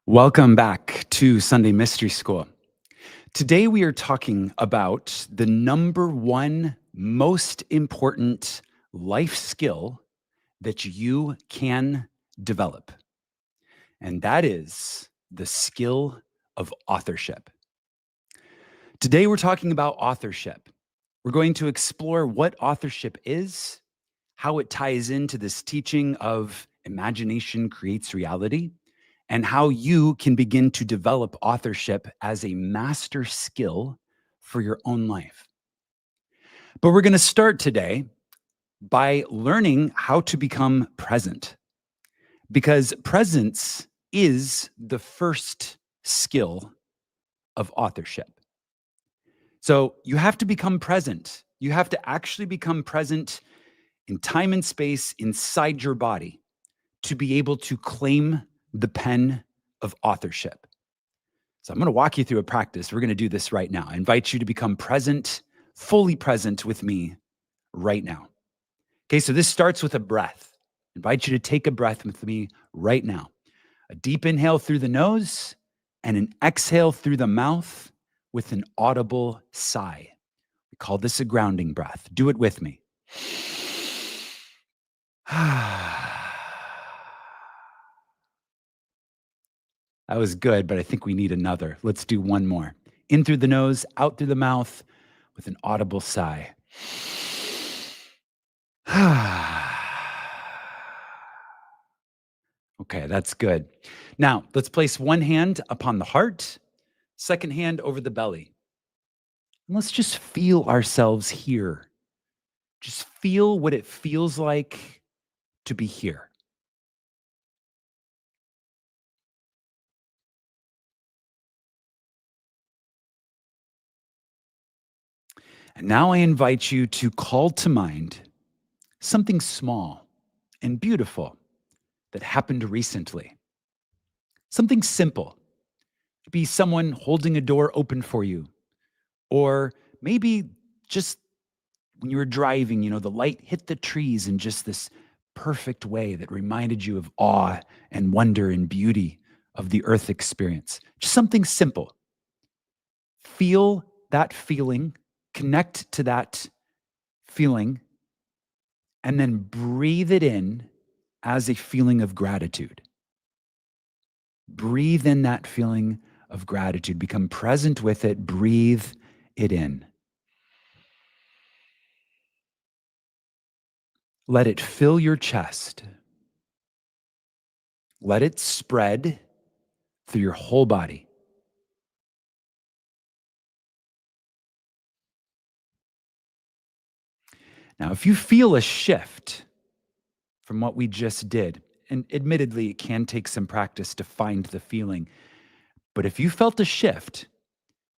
Welcome back to Sunday Mystery School. Today we are talking about the number one most important life skill that you can develop, and that is the skill of authorship. Today we're talking about authorship. We're going to explore what authorship is, how it ties into this teaching of imagination creates reality, and how you can begin to develop authorship as a master skill for your own life. But we're going to start today by learning how to become present, because presence is the first skill of authorship. So you have to become present. You have to actually become present in time and space inside your body to be able to claim the pen of authorship. So I'm going to walk you through a practice. We're going to do this right now. I invite you to become present, fully present with me right now. Okay, so this starts with a breath. I invite you to take a breath with me right now. A deep inhale through the nose and an exhale through the mouth with an audible sigh. We call this a grounding breath. Do it with me. That was good, but I think we need another. Let's do one more. In through the nose, out through the mouth with an audible sigh. Okay, that's good. Now, let's place one hand upon the heart, second hand over the belly. And let's just feel ourselves here. Just feel what it feels like to be here. And now I invite you to call to mind something small and beautiful that happened recently. Something simple. It could be someone holding a door open for you, or maybe just when you were driving, the light hit the trees in just this perfect way that reminded you of awe and wonder and beauty of the earth experience. Just something simple. Feel that feeling, connect to that feeling, and then breathe it in as a feeling of gratitude. Breathe in that feeling of gratitude. Become present with it. Breathe it in. Let it fill your chest. Let it spread through your whole body. Now, if you feel a shift from what we just did, and admittedly, it can take some practice to find the feeling, but if you felt a shift,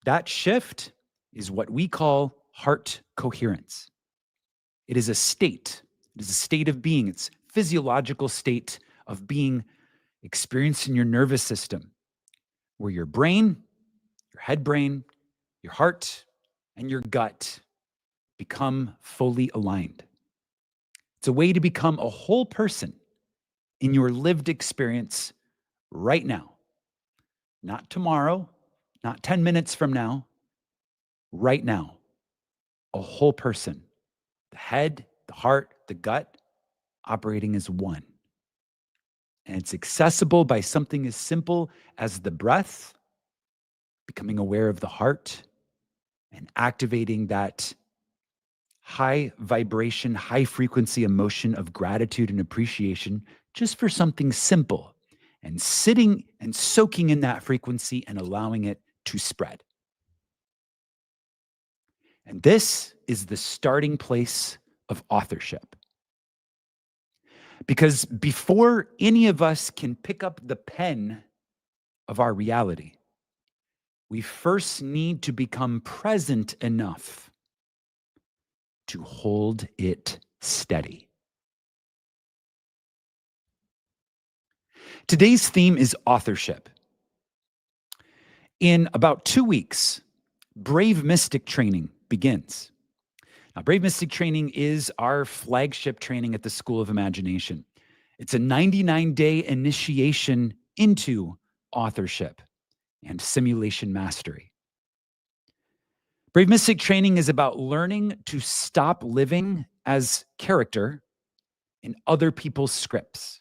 that shift is what we call heart coherence. It is a state. It is a state of being. It's a physiological state of being experienced in your nervous system, where your brain, your head brain, your heart, and your gut become fully aligned. It's a way to become a whole person in your lived experience right now. Not tomorrow, not 10 minutes from now, right now. A whole person. The head, the heart, the gut, operating as one. And it's accessible by something as simple as the breath, becoming aware of the heart, and activating that high vibration, high frequency emotion of gratitude and appreciation just for something simple, and sitting and soaking in that frequency and allowing it to spread. And this is the starting place of authorship. Because before any of us can pick up the pen of our reality, we first need to become present enough to hold it steady. Today's theme is authorship. In about 2 weeks, Brave Mystic training begins. Now, Brave Mystic training is our flagship training at the School of Imagination. It's a 99-day initiation into authorship and simulation mastery. Brave Mystic training is about learning to stop living as character in other people's scripts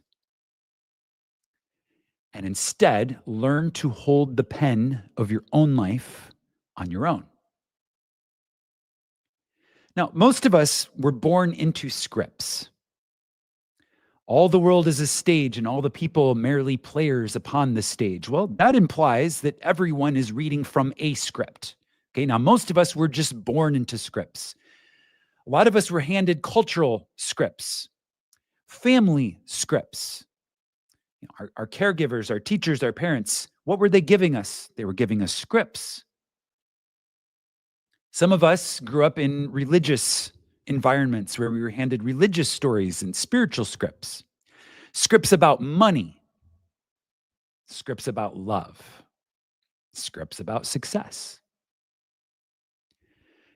and instead learn to hold the pen of your own life on your own. Now, most of us were born into scripts. All the world is a stage and all the people merely players upon the stage. Well, that implies that everyone is reading from a script. Okay, now most of us were just born into scripts. A lot of us were handed cultural scripts, family scripts. Our caregivers, our teachers, our parents, what were they giving us? They were giving us scripts. Some of us grew up in religious environments where we were handed religious stories and spiritual scripts, scripts about money, scripts about love, scripts about success.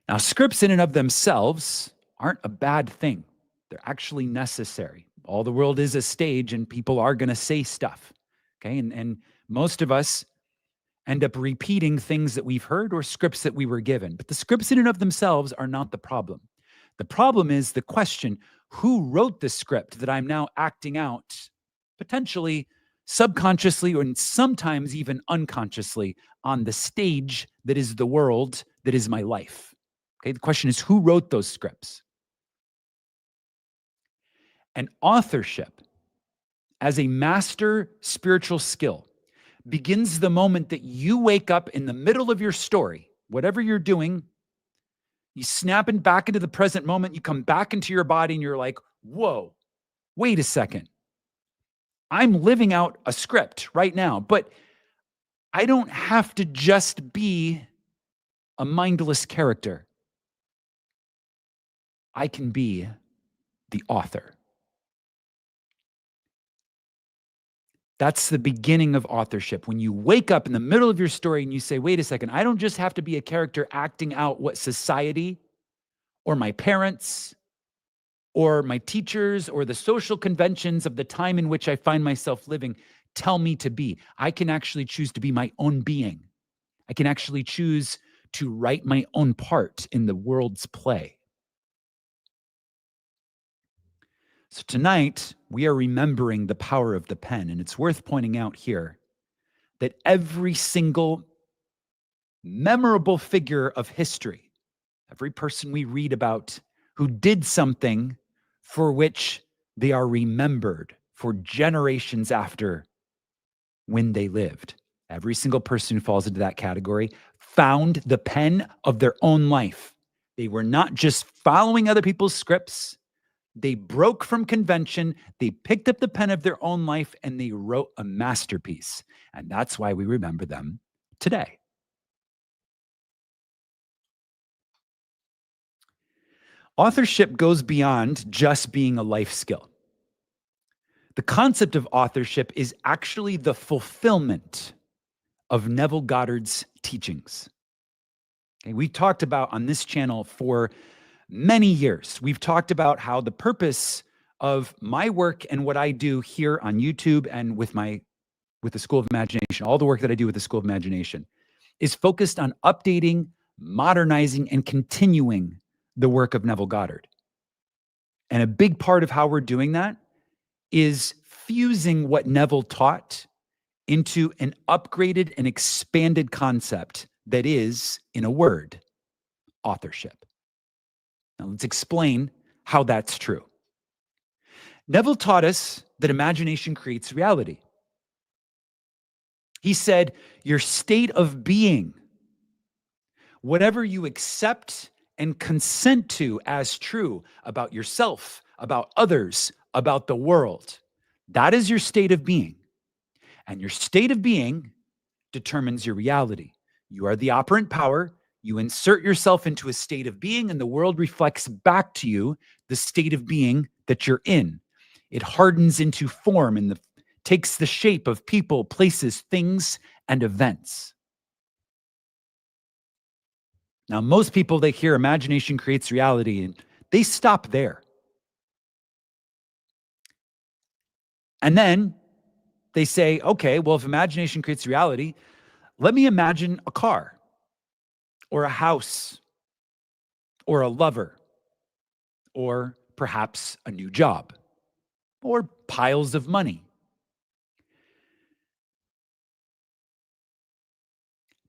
Now, scripts in and of themselves aren't a bad thing. They're actually necessary. All the world is a stage and people are going to say stuff. Okay. And most of us end up repeating things that we've heard or scripts that we were given. But the scripts in and of themselves are not the problem. The problem is the question, who wrote the script that I'm now acting out, potentially subconsciously or sometimes even unconsciously on the stage that is the world that is my life? Okay, the question is, who wrote those scripts? And authorship, as a master spiritual skill, begins the moment that you wake up in the middle of your story, whatever you're doing, you snap it back into the present moment, you come back into your body and you're like, whoa, wait a second. I'm living out a script right now, but I don't have to just be a mindless character. I can be the author. That's the beginning of authorship. When you wake up in the middle of your story and you say, wait a second, I don't just have to be a character acting out what society or my parents or my teachers or the social conventions of the time in which I find myself living tell me to be. I can actually choose to be my own being. I can actually choose to write my own part in the world's play. So tonight, we are remembering the power of the pen, and it's worth pointing out here that every single memorable figure of history, every person we read about who did something for which they are remembered for generations after when they lived, every single person who falls into that category found the pen of their own life. They were not just following other people's scripts. They broke from convention, they picked up the pen of their own life, and they wrote a masterpiece. And that's why we remember them today. Authorship goes beyond just being a life skill. The concept of authorship is actually the fulfillment of Neville Goddard's teachings. Okay, we've talked about on this channel for many years. We've talked about how the purpose of my work and what I do here on YouTube and with the School of Imagination, all the work that I do with the School of Imagination, is focused on updating, modernizing, and continuing the work of Neville Goddard. And a big part of how we're doing that is fusing what Neville taught into an upgraded and expanded concept that is, in a word, authorship. Now, let's explain how that's true. Neville taught us that imagination creates reality. He said, your state of being, whatever you accept and consent to as true about yourself, about others, about the world, that is your state of being. And your state of being determines your reality. You are the operant power. You insert yourself into a state of being, and the world reflects back to you the state of being that you're in. It hardens into form and takes the shape of people, places, things, and events. Now, most people, they hear imagination creates reality, and they stop there. And then they say, okay, well, if imagination creates reality, let me imagine a car or a house or a lover or perhaps a new job or piles of money.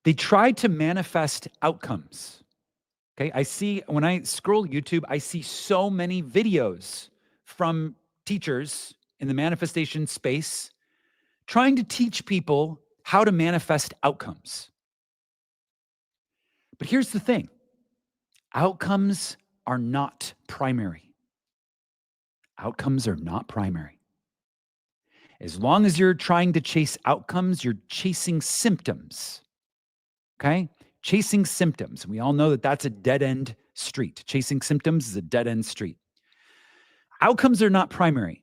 They try to manifest outcomes. Okay, I see when I scroll YouTube, I see so many videos from teachers in the manifestation space trying to teach people how to manifest outcomes. But here's the thing, outcomes are not primary. Outcomes are not primary. As long as you're trying to chase outcomes, you're chasing symptoms. Okay? Chasing symptoms. We all know that that's a dead end street. Chasing symptoms is a dead end street. Outcomes are not primary.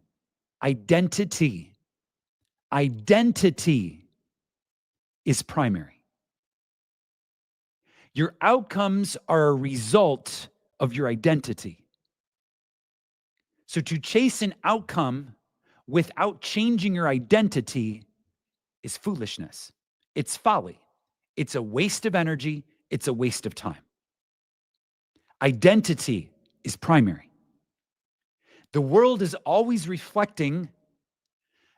Identity is primary. Your outcomes are a result of your identity. So to chase an outcome without changing your identity is foolishness. It's folly. It's a waste of energy. It's a waste of time. Identity is primary. The world is always reflecting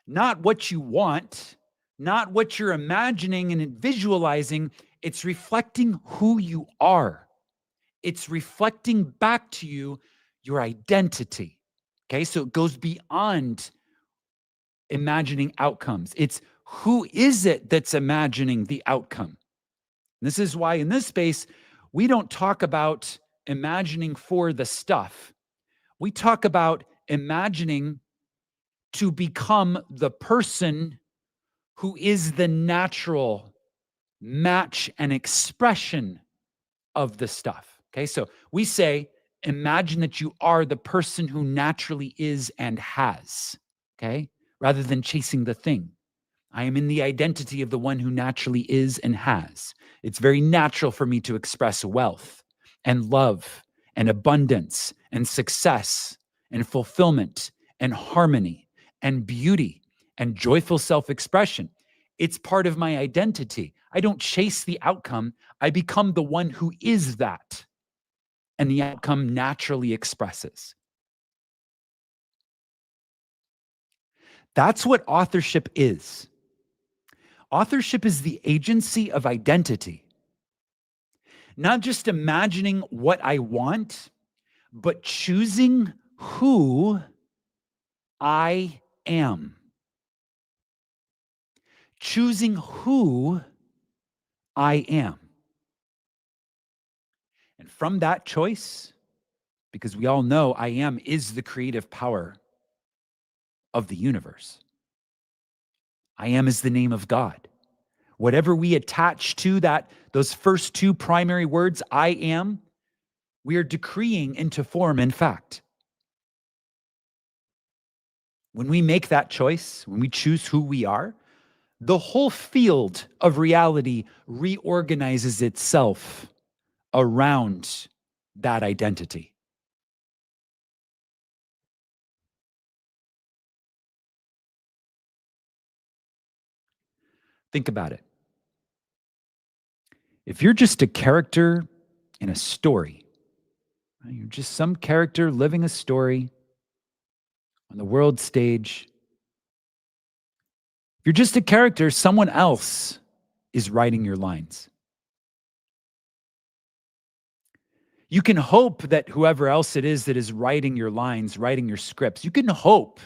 not what you want, not what you're imagining and visualizing. It's reflecting who you are. It's reflecting back to you your identity. Okay, so it goes beyond imagining outcomes. It's who is it that's imagining the outcome? This is why in this space, we don't talk about imagining for the stuff. We talk about imagining to become the person who is the natural match and expression of the stuff. Okay, so we say, imagine that you are the person who naturally is and has, okay, rather than chasing the thing. I am in the identity of the one who naturally is and has. It's very natural for me to express wealth and love and abundance and success and fulfillment and harmony and beauty and joyful self-expression. It's part of my identity. I don't chase the outcome. I become the one who is that. And the outcome naturally expresses. That's what authorship is. Authorship is the agency of identity. Not just imagining what I want, but choosing who I am. Choosing who I am. And from that choice, because we all know I am is the creative power of the universe. I am is the name of God. Whatever we attach to that, those first two primary words, I am, we are decreeing into form and fact. When we make that choice, when we choose who we are, the whole field of reality reorganizes itself around that identity. Think about it. If you're just a character in a story, right, you're just some character living a story on the world stage. If you're just a character, someone else is writing your lines. You can hope that whoever else it is that is writing your lines, writing your scripts, you can hope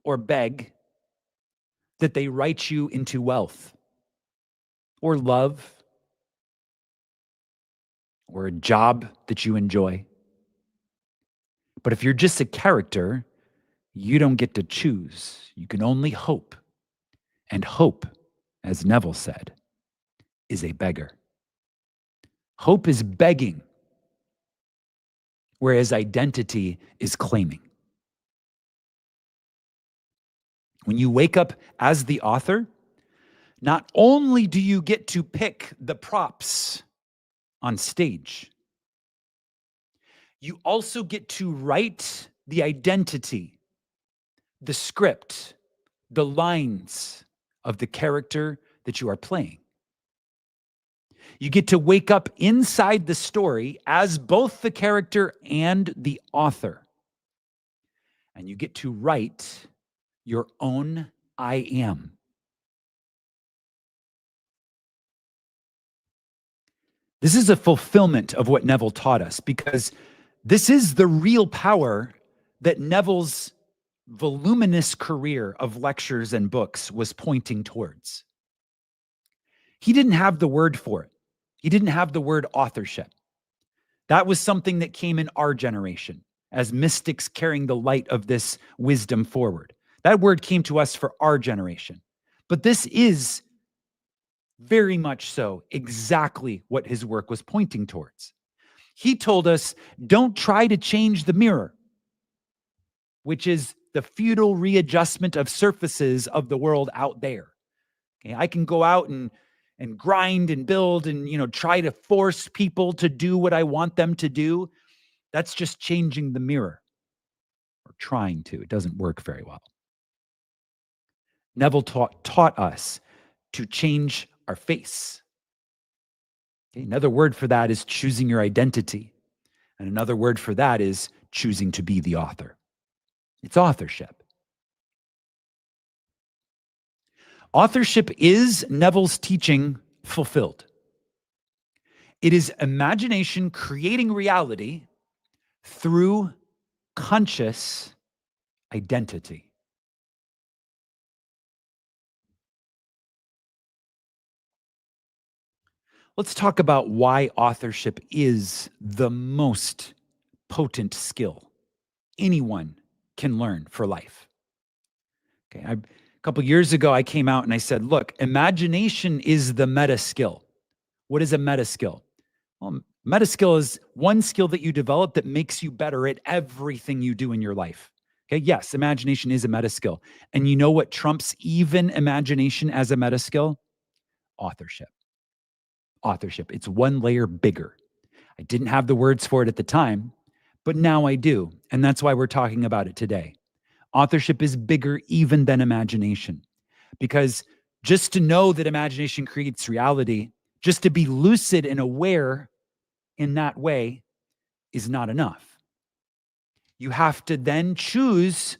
or beg that they write you into wealth or love or a job that you enjoy. But if you're just a character, you don't get to choose. You can only hope. And hope, as Neville said, is a beggar. Hope is begging, whereas identity is claiming. When you wake up as the author, not only do you get to pick the props on stage, you also get to write the identity, the script, the lines of the character that you are playing. You get to wake up inside the story as both the character and the author. And you get to write your own I am. This is a fulfillment of what Neville taught us, because this is the real power that Neville's voluminous career of lectures and books was pointing towards. He didn't have the word for it. He didn't have the word authorship. That was something that came in our generation as mystics carrying the light of this wisdom forward. That word came to us for our generation. But this is very much so exactly what his work was pointing towards. He told us, don't try to change the mirror, which is the futile readjustment of surfaces of the world out there. Okay, I can go out and grind and build and try to force people to do what I want them to do. That's just changing the mirror, or trying to. It doesn't work very well. Neville taught us to change our face. Okay, another word for that is choosing your identity. And another word for that is choosing to be the author. It's authorship. Authorship is Neville's teaching fulfilled. It is imagination creating reality through conscious identity. Let's talk about why authorship is the most potent skill anyone can learn for life. Okay, a couple years ago, I came out and I said, look, imagination is the meta skill. What is a meta skill? Well, meta skill is one skill that you develop that makes you better at everything you do in your life. Okay, yes, imagination is a meta skill. And you know what trumps even imagination as a meta skill? Authorship. Authorship. It's one layer bigger. I didn't have the words for it at the time, but now I do. And that's why we're talking about it today. Authorship is bigger even than imagination, because just to know that imagination creates reality, just to be lucid and aware in that way is not enough. You have to then choose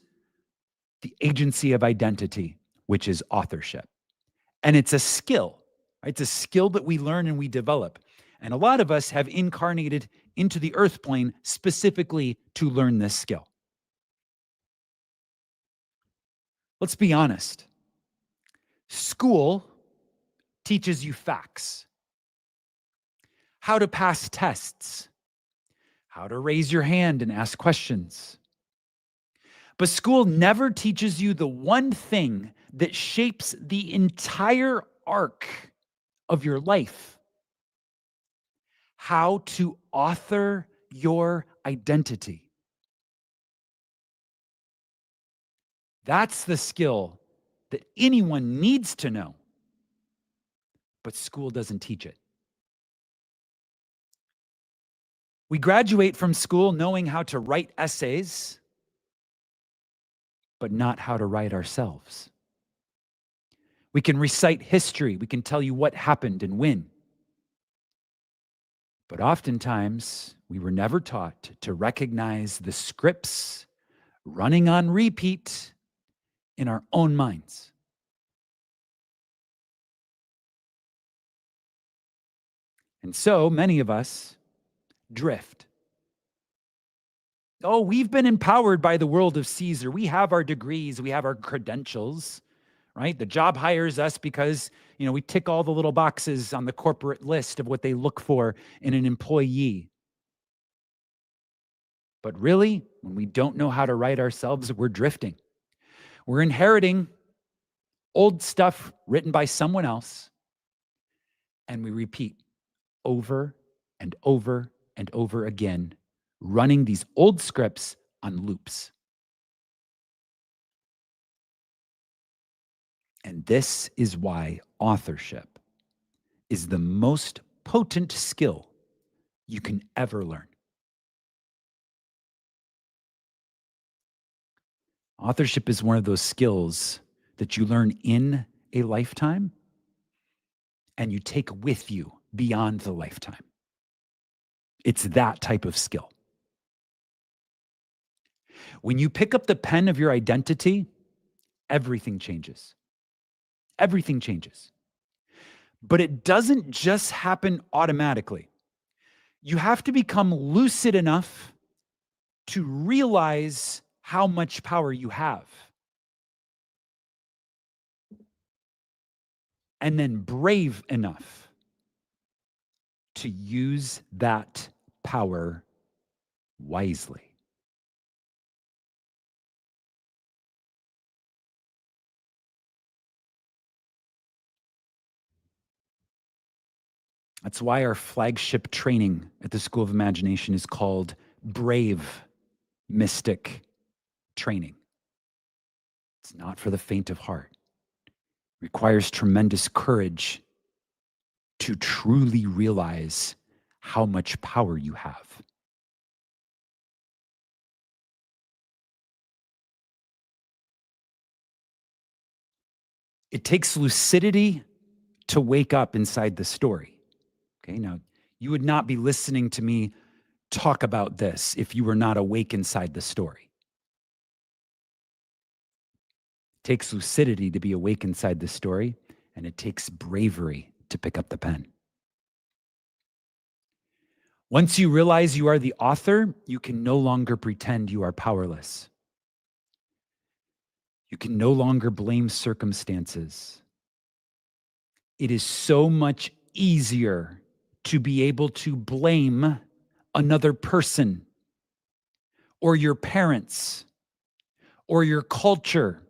the agency of identity, which is authorship. And it's a skill. Right? It's a skill that we learn and we develop. And a lot of us have incarnated into the earth plane specifically to learn this skill. Let's be honest. School teaches you facts, how to pass tests, how to raise your hand and ask questions. But school never teaches you the one thing that shapes the entire arc of your life: how to author your identity. That's the skill that anyone needs to know, but school doesn't teach it. We graduate from school knowing how to write essays, but not how to write ourselves. We can recite history. We can tell you what happened and when. But oftentimes, we were never taught to recognize the scripts running on repeat in our own minds. And so many of us drift. Oh, we've been empowered by the world of Caesar. We have our degrees, we have our credentials, right? The job hires us because, we tick all the little boxes on the corporate list of what they look for in an employee. But really, when we don't know how to write ourselves, we're drifting. We're inheriting old stuff written by someone else, and we repeat over and over and over again, running these old scripts on loops. And this is why authorship is the most potent skill you can ever learn. Authorship is one of those skills that you learn in a lifetime and you take with you beyond the lifetime. It's that type of skill. When you pick up the pen of your identity, everything changes. Everything changes. But it doesn't just happen automatically. You have to become lucid enough to realize how much power you have. And then brave enough to use that power wisely. That's why our flagship training at the School of Imagination is called Brave Mystic Training. It's not for the faint of heart. It requires tremendous courage to truly realize how much power you have. It takes lucidity to wake up inside the story. Okay, now you would not be listening to me talk about this if you were not awake inside the story. It takes lucidity to be awake inside the story, and it takes bravery to pick up the pen. Once you realize you are the author, you can no longer pretend you are powerless. You can no longer blame circumstances. It is so much easier to be able to blame another person or your parents or your culture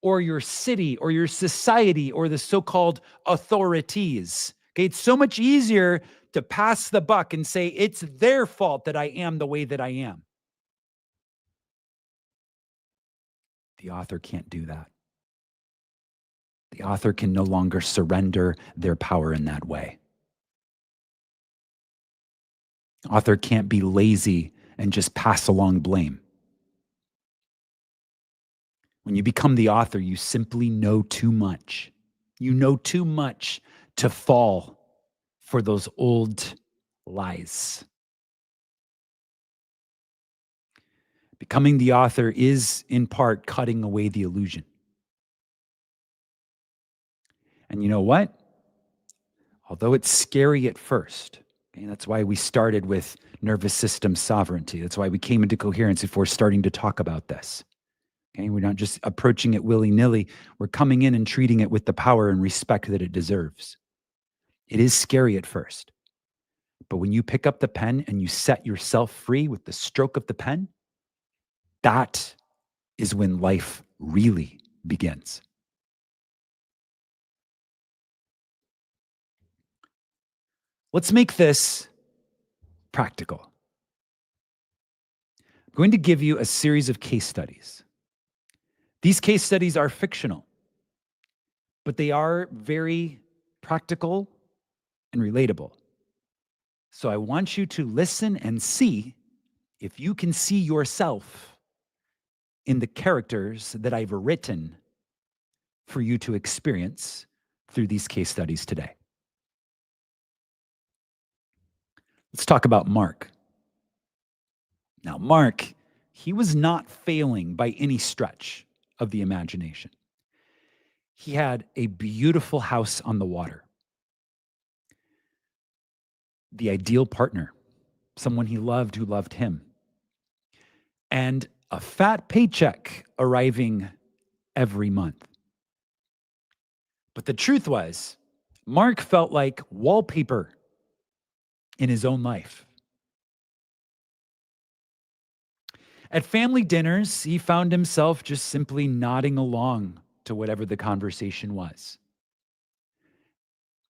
or your city or your society or the so-called authorities. Okay, it's so much easier to pass the buck and say it's their fault that I am the way that I am. The author can't do that. The author can no longer surrender their power in that way. Author can't be lazy and just pass along blame. When you become the author, you simply know too much. You know too much to fall for those old lies. Becoming the author is, in part, cutting away the illusion. And you know what? Although it's scary at first, okay, that's why we started with nervous system sovereignty. That's why we came into coherence before starting to talk about this. Okay, we're not just approaching it willy-nilly. We're coming in and treating it with the power and respect that it deserves. It is scary at first. But when you pick up the pen and you set yourself free with the stroke of the pen, that is when life really begins. Let's make this practical. I'm going to give you a series of case studies. These case studies are fictional, but they are very practical and relatable. So I want you to listen and see if you can see yourself in the characters that I've written for you to experience through these case studies today. Let's talk about Mark. Now, Mark, he was not failing by any stretch of the imagination. He had a beautiful house on the water, the ideal partner, someone he loved who loved him, and a fat paycheck arriving every month. But the truth was, Mark felt like wallpaper in his own life. At family dinners, he found himself just simply nodding along to whatever the conversation was.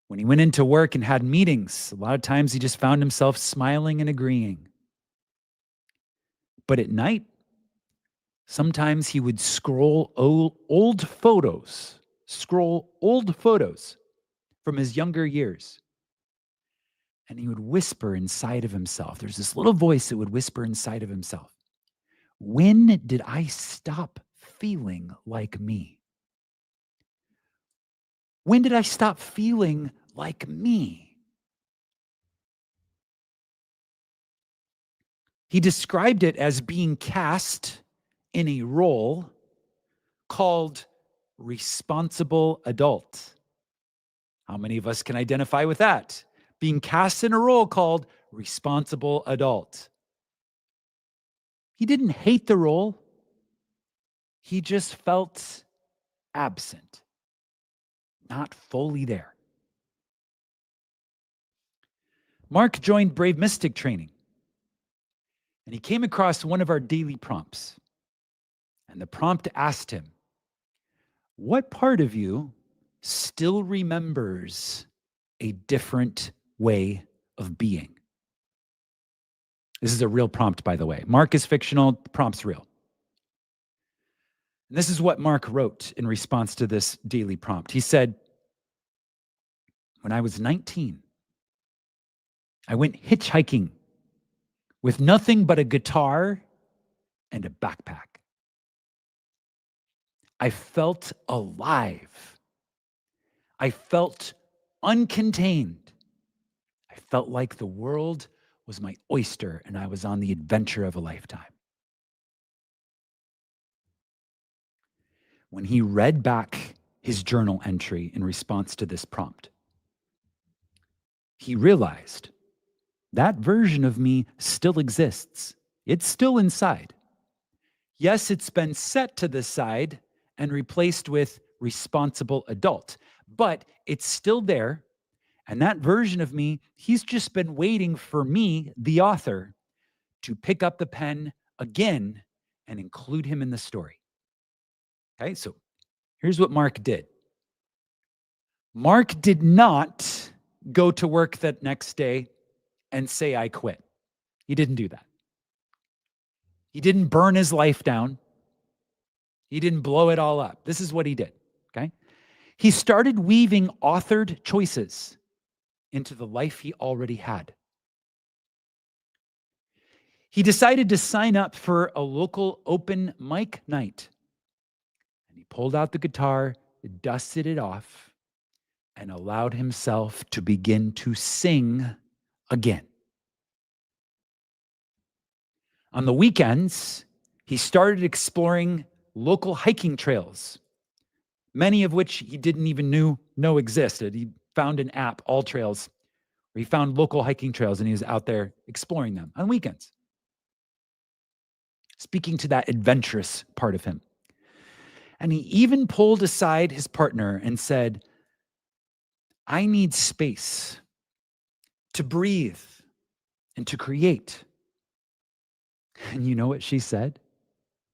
When he went into work and had meetings, a lot of times he just found himself smiling and agreeing. But at night, sometimes he would scroll old photos from his younger years. And he would whisper inside of himself. There's this little voice that would whisper inside of himself. When did I stop feeling like me? When did I stop feeling like me? He described it as being cast in a role called responsible adult. How many of us can identify with that? Being cast in a role called responsible adult. He didn't hate the role, he just felt absent, not fully there. Mark joined Brave Mystic training, and he came across one of our daily prompts. And the prompt asked him, what part of you still remembers a different way of being? This is a real prompt, by the way. Mark is fictional, the prompt's real. And this is what Mark wrote in response to this daily prompt. He said, when I was 19, I went hitchhiking with nothing but a guitar and a backpack. I felt alive. I felt uncontained. I felt like the world was my oyster and I was on the adventure of a lifetime. When he read back his journal entry in response to this prompt, he realized that version of me still exists. It's still inside. Yes, it's been set to the side and replaced with responsible adult, but it's still there. And that version of me, he's just been waiting for me, the author, to pick up the pen again and include him in the story. Okay, so here's what Mark did. Mark did not go to work that next day and say, I quit. He didn't do that. He didn't burn his life down. He didn't blow it all up. This is what he did, okay? He started weaving authored choices into the life he already had. He decided to sign up for a local open mic night. And he pulled out the guitar, dusted it off, and allowed himself to begin to sing again. On the weekends, he started exploring local hiking trails, many of which he didn't even know existed. He found an app, All Trails, where he found local hiking trails and he was out there exploring them on weekends. Speaking to that adventurous part of him. And he even pulled aside his partner and said, I need space to breathe and to create. And you know what she said?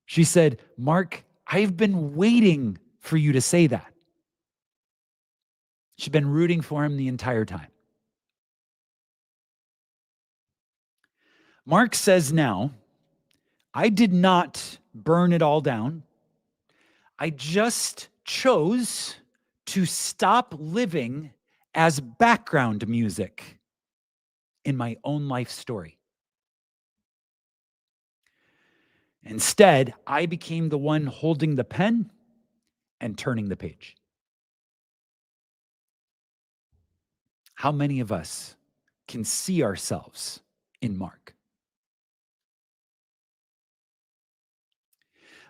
She said, Mark, I've been waiting for you to say that. She'd been rooting for him the entire time. Mark says now, I did not burn it all down. I just chose to stop living as background music in my own life story. Instead, I became the one holding the pen and turning the page. How many of us can see ourselves in Mark?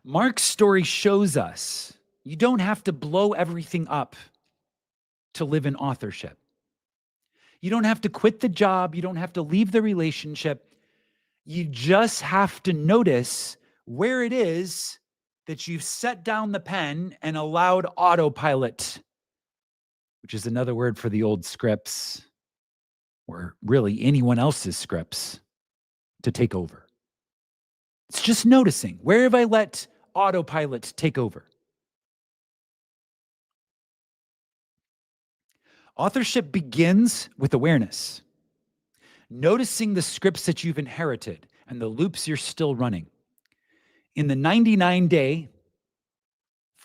Mark's story shows us you don't have to blow everything up to live in authorship. You don't have to quit the job. You don't have to leave the relationship. You just have to notice where it is that you've set down the pen and allowed autopilot, which is another word for the old scripts, or really anyone else's scripts, to take over. It's just noticing, where have I let autopilot take over? Authorship begins with awareness, noticing the scripts that you've inherited and the loops you're still running. In the 99-day,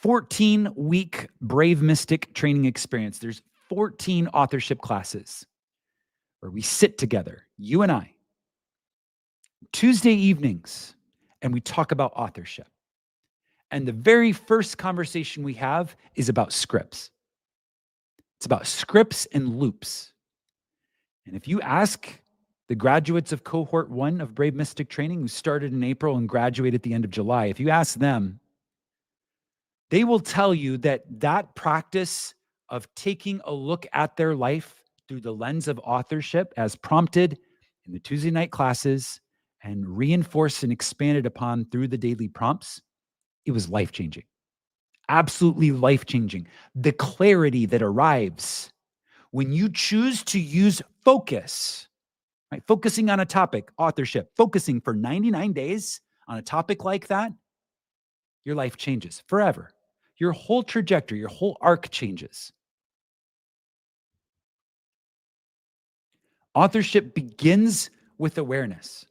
14-week Brave Mystic training experience, there's 14 authorship classes where we sit together, you and I, Tuesday evenings, and we talk about authorship. And the very first conversation we have is about scripts. It's about scripts and loops. And if you ask the graduates of cohort 1 of Brave Mystic Training, who started in April and graduated at the end of July, if you ask them, they will tell you that that practice of taking a look at their life through the lens of authorship, as prompted in the Tuesday night classes and reinforced and expanded upon through the daily prompts, it was life-changing. Absolutely life-changing. The clarity that arrives when you choose to use focus, right? Focusing on a topic, authorship, focusing for 99 days on a topic like that, your life changes forever. Your whole trajectory, your whole arc changes. Authorship begins with awareness,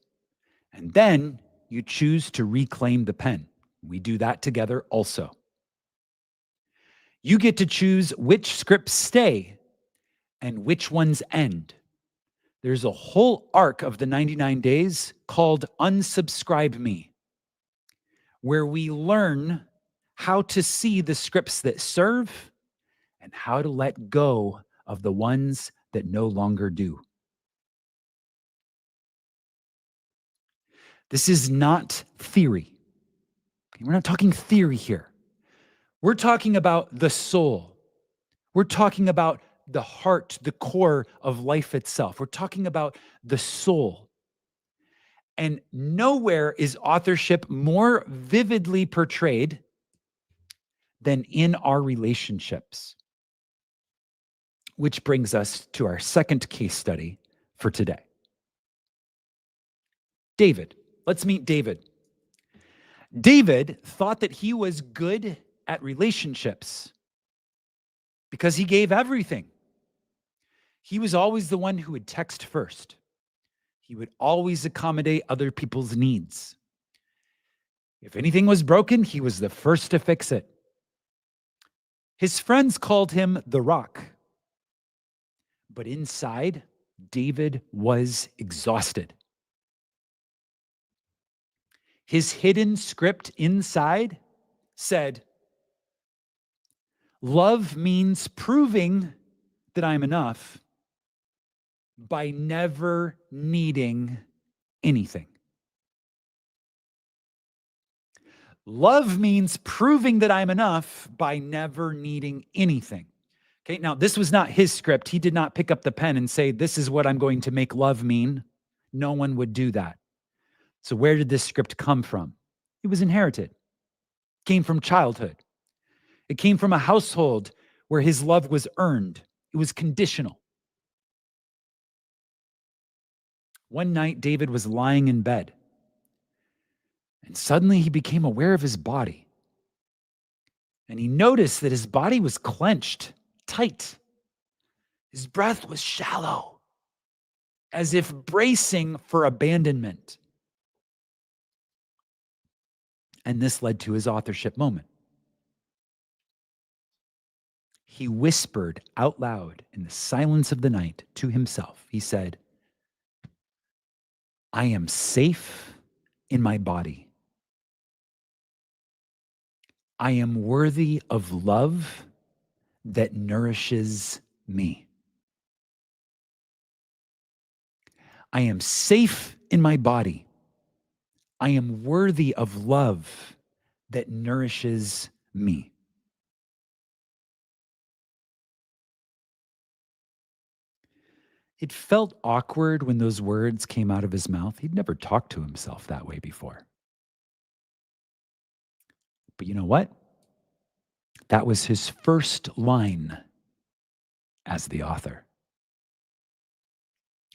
and then you choose to reclaim the pen. We do that together also. You get to choose which scripts stay and which ones end. There's a whole arc of the 99 days called Unsubscribe Me, where we learn how to see the scripts that serve and how to let go of the ones that no longer do. This is not theory. We're not talking theory here. We're talking about the soul. We're talking about the heart, the core of life itself. We're talking about the soul. And nowhere is authorship more vividly portrayed than in our relationships. Which brings us to our second case study for today. David. Let's meet David. David thought that he was good at relationships because he gave everything. He was always the one who would text first. He would always accommodate other people's needs. If anything was broken, he was the first to fix it. His friends called him the Rock. But inside, David was exhausted. His hidden script inside said, love means proving that I'm enough by never needing anything. Love means proving that I'm enough by never needing anything. Okay, now this was not his script. He did not pick up the pen and say, this is what I'm going to make love mean. No one would do that. So where did this script come from? It was inherited. It came from childhood. It came from a household where his love was earned. It was conditional. One night, David was lying in bed, and suddenly he became aware of his body. And he noticed that his body was clenched, tight. His breath was shallow, as if bracing for abandonment. And this led to his authorship moment. He whispered out loud in the silence of the night to himself. He said, I am safe in my body. I am worthy of love that nourishes me. I am safe in my body. I am worthy of love that nourishes me. It felt awkward when those words came out of his mouth. He'd never talked to himself that way before. But you know what? That was his first line as the author.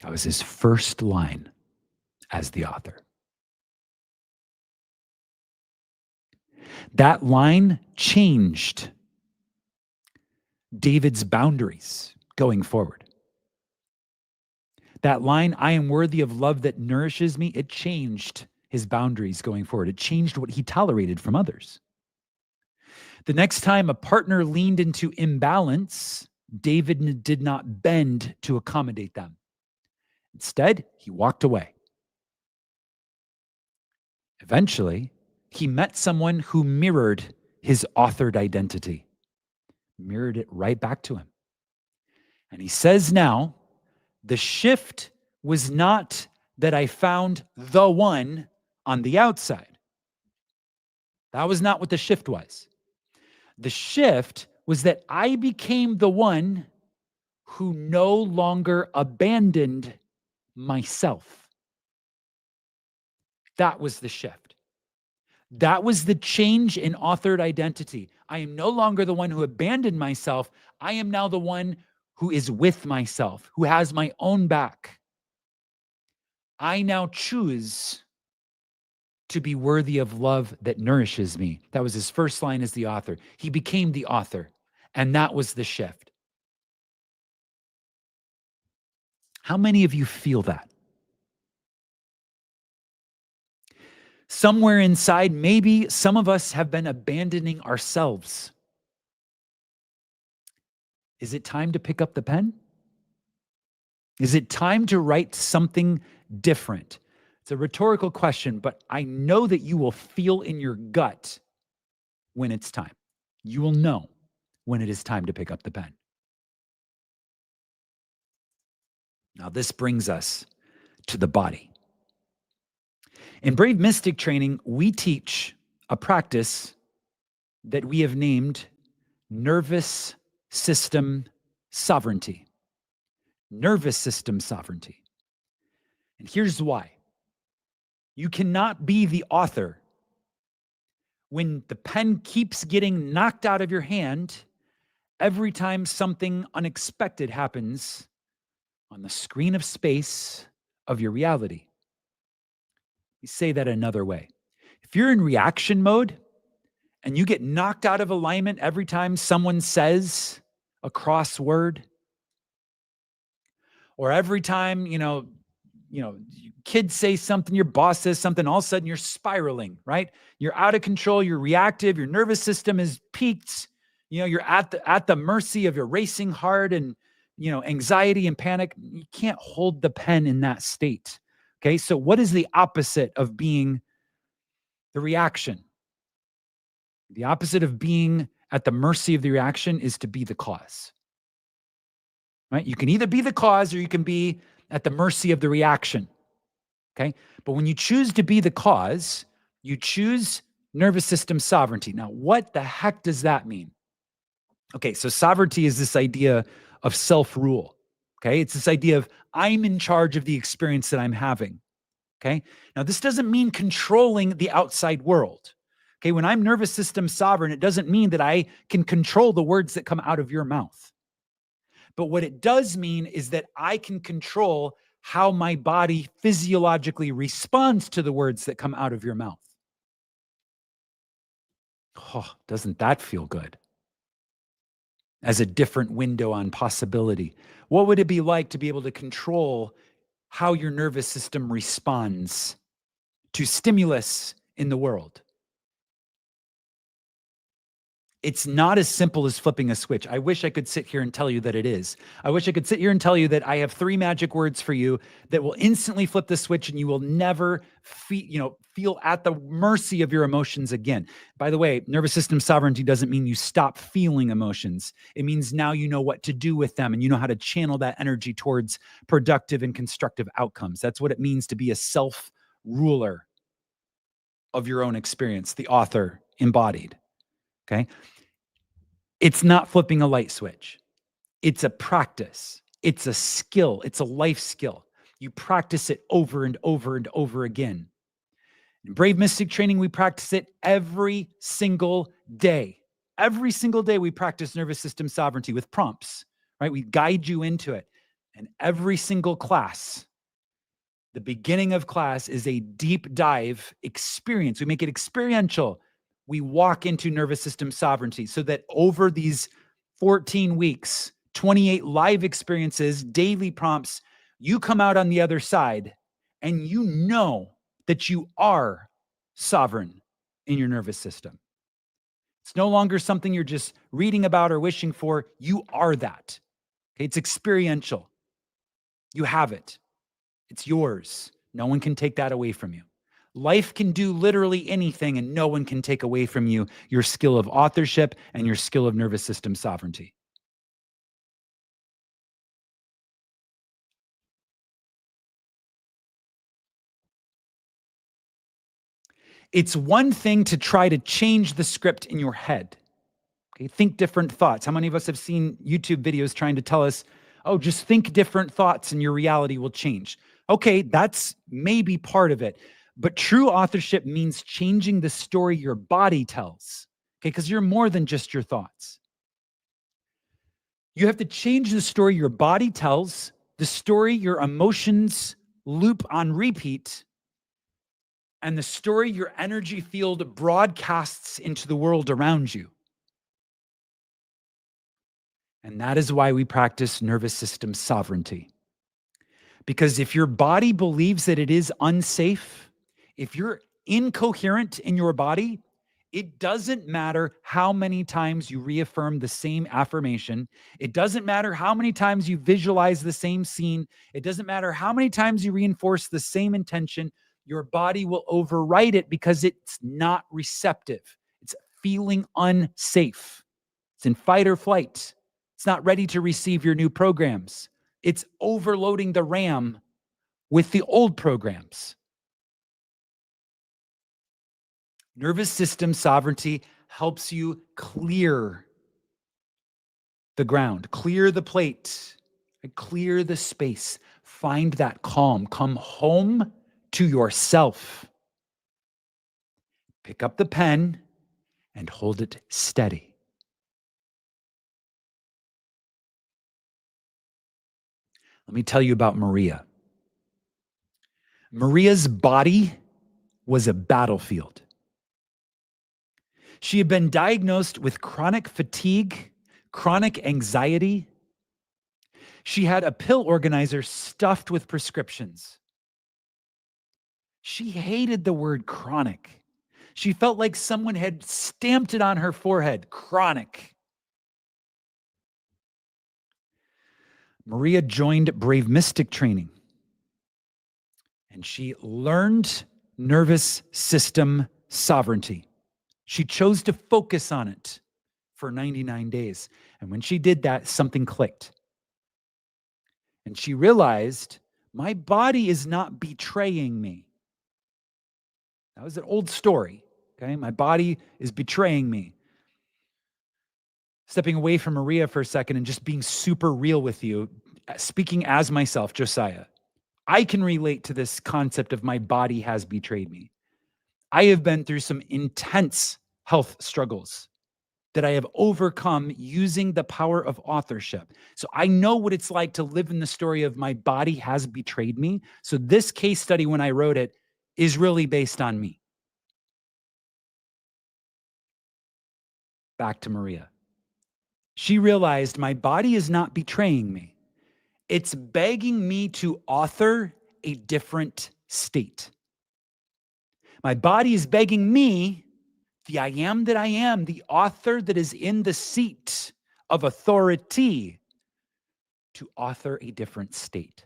That was his first line as the author. That line changed David's boundaries going forward. That line, I am worthy of love that nourishes me, it changed his boundaries going forward. It changed what he tolerated from others. The next time a partner leaned into imbalance, David did not bend to accommodate them. Instead, he walked away. Eventually, he met someone who mirrored his authored identity, mirrored it right back to him. And he says now, the shift was not that I found the one on the outside. That was not what the shift was. The shift was that I became the one who no longer abandoned myself. That was the shift. That was the change in authored identity. I am no longer the one who abandoned myself. I am now the one who is with myself, who has my own back. I now choose to be worthy of love that nourishes me. That was his first line as the author. He became the author, and that was the shift. How many of you feel that? Somewhere inside, maybe some of us have been abandoning ourselves. Is it time to pick up the pen? Is it time to write something different? It's a rhetorical question, but I know that you will feel in your gut when it's time. You will know when it is time to pick up the pen. Now, this brings us to the body. In Brave Mystic training, we teach a practice that we have named nervous system sovereignty. Nervous system sovereignty. And here's why. You cannot be the author when the pen keeps getting knocked out of your hand every time something unexpected happens on the screen of space of your reality. We say that another way. If you're in reaction mode and you get knocked out of alignment every time someone says a crossword, or every time, kids say something, your boss says something, all of a sudden you're spiraling, right? You're out of control, you're reactive, your nervous system is peaked, you're at the mercy of your racing heart and, anxiety and panic. You can't hold the pen in that state. Okay, so what is the opposite of being the reaction? The opposite of being at the mercy of the reaction is to be the cause. Right? You can either be the cause or you can be at the mercy of the reaction. Okay? But when you choose to be the cause, you choose nervous system sovereignty. Now, what the heck does that mean? Okay, so sovereignty is this idea of self-rule. Okay? It's this idea of I'm in charge of the experience that I'm having. Okay? Now, this doesn't mean controlling the outside world. Okay? When I'm nervous system sovereign, it doesn't mean that I can control the words that come out of your mouth. But what it does mean is that I can control how my body physiologically responds to the words that come out of your mouth. Oh, doesn't that feel good? As a different window on possibility. What would it be like to be able to control how your nervous system responds to stimulus in the world? It's not as simple as flipping a switch. I wish I could sit here and tell you that it is. I wish I could sit here and tell you that I have 3 magic words for you that will instantly flip the switch and you will never feel at the mercy of your emotions again. By the way, nervous system sovereignty doesn't mean you stop feeling emotions. It means now you know what to do with them and you know how to channel that energy towards productive and constructive outcomes. That's what it means to be a self-ruler of your own experience, the author embodied. Okay. It's not flipping a light switch. It's a practice. It's a skill. It's a life skill. You practice it over and over and over again. In Brave Mystic training, we practice it every single day. Every single day we practice nervous system sovereignty with prompts, right? We guide you into it. And every single class, the beginning of class is a deep dive experience. We make it experiential. We walk into nervous system sovereignty so that over these 14 weeks, 28 live experiences, daily prompts, you come out on the other side and you know that you are sovereign in your nervous system. It's no longer something you're just reading about or wishing for. You are that. Okay? It's experiential. You have it. It's yours. No one can take that away from you. Life can do literally anything, and no one can take away from you your skill of authorship and your skill of nervous system sovereignty. It's one thing to try to change the script in your head. Okay, think different thoughts. How many of us have seen YouTube videos trying to tell us, oh, just think different thoughts and your reality will change? Okay, that's maybe part of it. But true authorship means changing the story your body tells. Okay, because you're more than just your thoughts. You have to change the story your body tells, the story your emotions loop on repeat, and the story your energy field broadcasts into the world around you. And that is why we practice nervous system sovereignty. Because if your body believes that it is unsafe, if you're incoherent in your body, it doesn't matter how many times you reaffirm the same affirmation. It doesn't matter how many times you visualize the same scene. It doesn't matter how many times you reinforce the same intention. Your body will override it because it's not receptive. It's feeling unsafe. It's in fight or flight. It's not ready to receive your new programs. It's overloading the RAM with the old programs. Nervous system sovereignty helps you clear the ground, clear the plate, clear the space. Find that calm. Come home to yourself. Pick up the pen and hold it steady. Let me tell you about Maria. Maria's body was a battlefield. She had been diagnosed with chronic fatigue, chronic anxiety. She had a pill organizer stuffed with prescriptions. She hated the word chronic. She felt like someone had stamped it on her forehead, chronic. Maria joined Brave Mystic training, and she learned nervous system sovereignty. She chose to focus on it for 99 days. And when she did that, something clicked. And she realized, my body is not betraying me. That was an old story, okay? My body is betraying me. Stepping away from Maria for a second and just being super real with you, speaking as myself, Josiah, I can relate to this concept of my body has betrayed me. I have been through some intense health struggles that I have overcome using the power of authorship. So I know what it's like to live in the story of my body has betrayed me. So this case study, when I wrote it, is really based on me. Back to Maria. She realized my body is not betraying me. It's begging me to author a different state. My body is begging me, the I am that I am, the author that is in the seat of authority, to author a different state.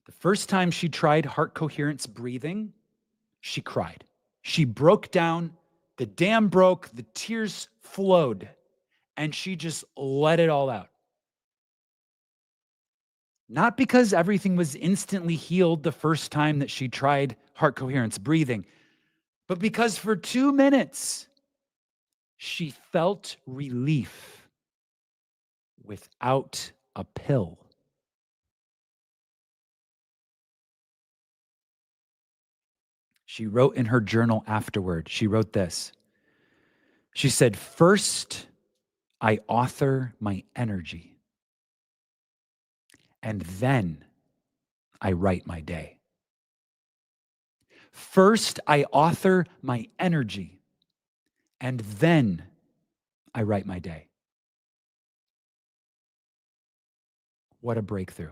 The first time she tried heart coherence breathing, she cried. She broke down, the dam broke, the tears flowed, and she just let it all out. Not because everything was instantly healed the first time that she tried heart coherence breathing, but because for 2 minutes, she felt relief without a pill. She wrote in her journal afterward, she wrote this. She said, first, I author my energy, and then I write my day. First, I author my energy, and then I write my day. What a breakthrough.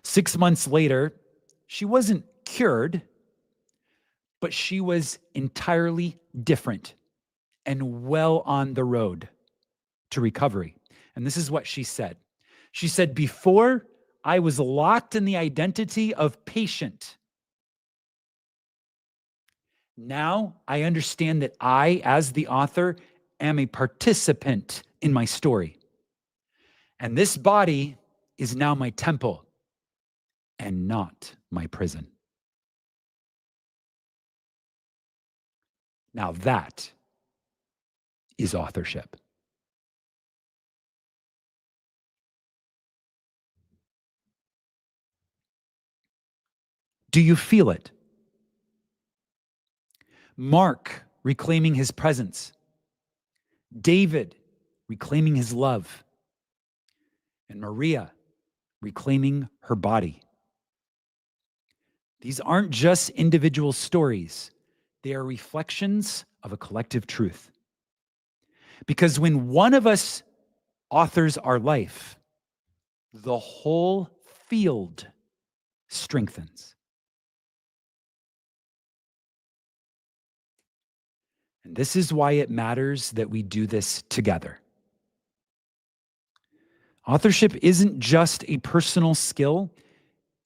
6 months later, she wasn't cured, but she was entirely different and well on the road to recovery. And this is what she said. She said, before I was locked in the identity of patient. Now I understand that I, as the author, am a participant in my story. And this body is now my temple. and not my prison. Now that is authorship. Do you feel it? Mark reclaiming his presence. David reclaiming his love. And Maria reclaiming her body. These aren't just individual stories. They are reflections of a collective truth. Because when one of us authors our life, the whole field strengthens. And this is why it matters that we do this together. Authorship isn't just a personal skill,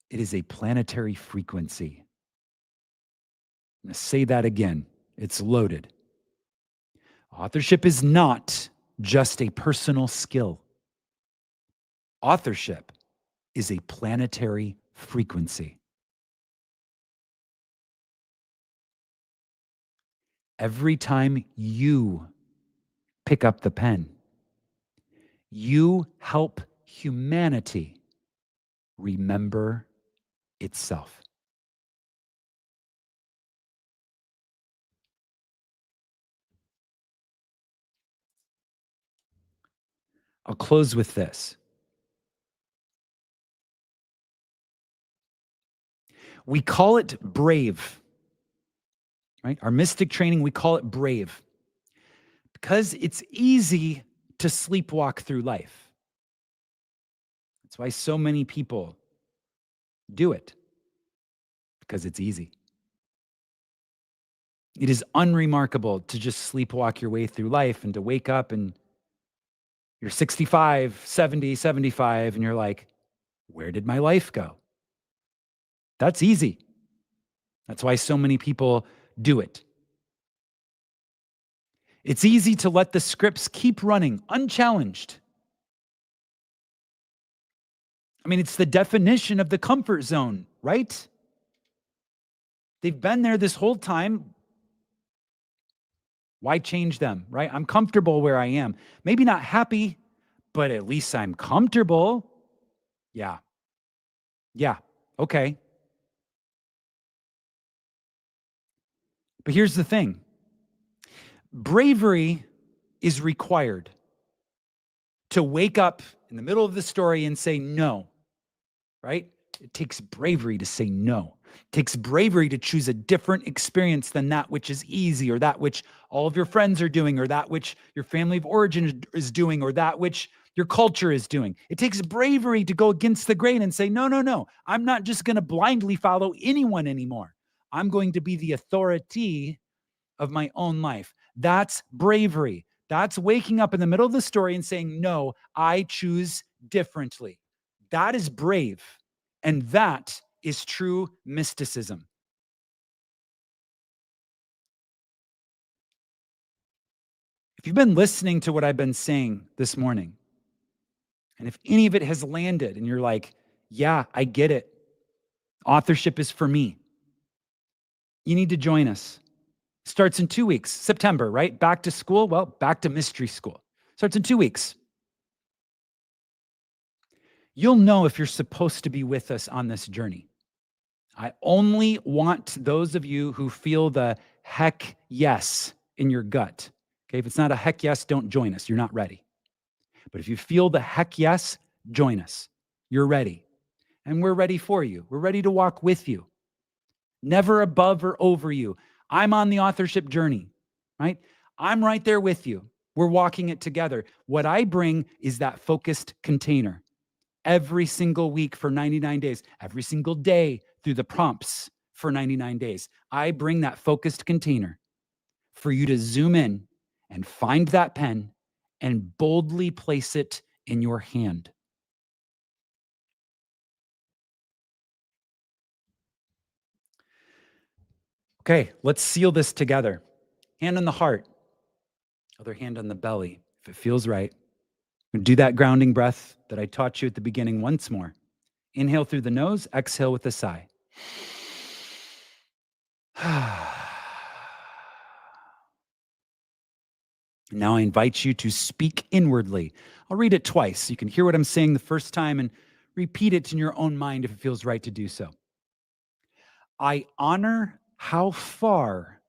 it is a planetary frequency. I'm going to say that again. It's loaded. Authorship is not just a personal skill. Authorship is a planetary frequency. Every time you pick up the pen, you help humanity remember itself. I'll close with this. We call it brave, right? Our mystic training, we call it brave because it's easy to sleepwalk through life. That's why so many people do it, because it's easy. It is unremarkable to just sleepwalk your way through life and to wake up and you're 65, 70, 75, and you're like, where did my life go? That's easy. That's why so many people do it. It's easy to let the scripts keep running unchallenged. I mean, it's the definition of the comfort zone, right? They've been there this whole time. Why change them, right? I'm comfortable where I am. Maybe not happy, but at least I'm comfortable. Yeah. Okay. But here's the thing. Bravery is required to wake up in the middle of the story and say no, right? It takes bravery to say no. It takes bravery to choose a different experience than that which is easy, or that which all of your friends are doing, or that which your family of origin is doing, or that which your culture is doing. It takes bravery to go against the grain and say, no. I'm not just going to blindly follow anyone anymore. I'm going to be the authority of my own life. That's bravery. That's waking up in the middle of the story and saying, no, I choose differently. That is brave. And that is true mysticism. If you've been listening to what I've been saying this morning, and if any of it has landed and you're like, yeah, I get it. Authorship is for me. You need to join us. Starts in 2 weeks, September, right? Back to school. Well, back to mystery school. Starts in 2 weeks. You'll know if you're supposed to be with us on this journey. I only want those of you who feel the heck yes in your gut. Okay, if it's not a heck yes, don't join us. You're not ready. But if you feel the heck yes, join us. You're ready. And we're ready for you. We're ready to walk with you. Never above or over you. I'm on the authorship journey, right? I'm right there with you. We're walking it together. What I bring is that focused container. Every single week for 99 days, every single day through the prompts for 99 days. I bring that focused container for you to zoom in and find that pen and boldly place it in your hand. Okay, let's seal this together. Hand on the heart, other hand on the belly, if it feels right. Do that grounding breath that I taught you at the beginning once more. Inhale through the nose, exhale with a sigh. Now I invite you to speak inwardly. I'll read it twice. You can hear what I'm saying the first time and repeat it in your own mind if it feels right to do so. I honor how far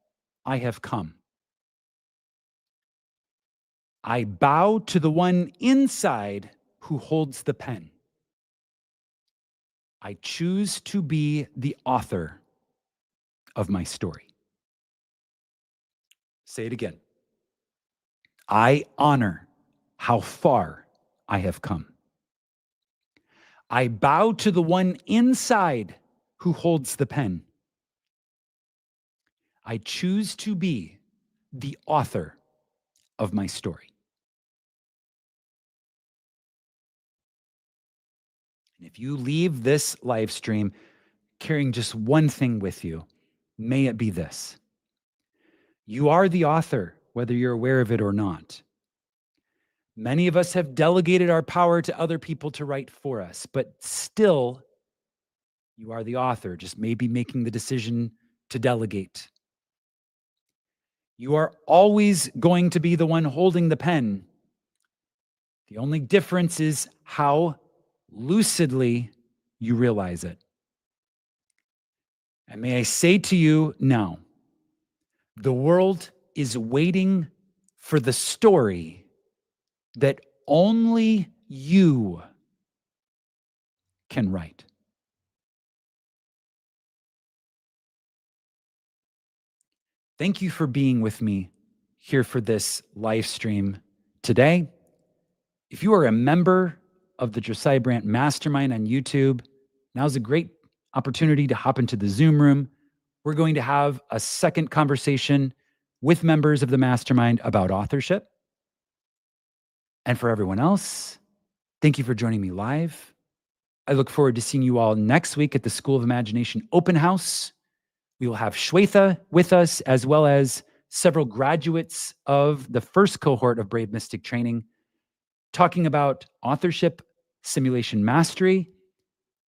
I have come. I bow to the one inside who holds the pen. I choose to be the author of my story. Say it again. I honor how far I have come. I bow to the one inside who holds the pen. I choose to be the author of my story. And if you leave this live stream carrying just one thing with you, may it be this. You are the author, whether you're aware of it or not. Many of us have delegated our power to other people to write for us, but still, you are the author, just maybe making the decision to delegate. You are always going to be the one holding the pen. The only difference is how lucidly you realize it. And may I say to you now, the world is waiting for the story that only you can write. Thank you for being with me here for this live stream today. If you are a member of the Josiah Brandt Mastermind on YouTube, now's a great opportunity to hop into the Zoom room. We're going to have a second conversation with members of the mastermind about authorship. And for everyone else, thank you for joining me live. I look forward to seeing you all next week at the School of Imagination Open House. We will have Shweta with us, as well as several graduates of the first cohort of Brave Mystic Training, talking about authorship, simulation mastery,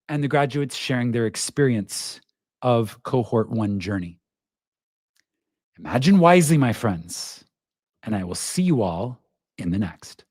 and the graduates sharing their experience of cohort 1 journey. Imagine wisely, my friends, and I will see you all in the next.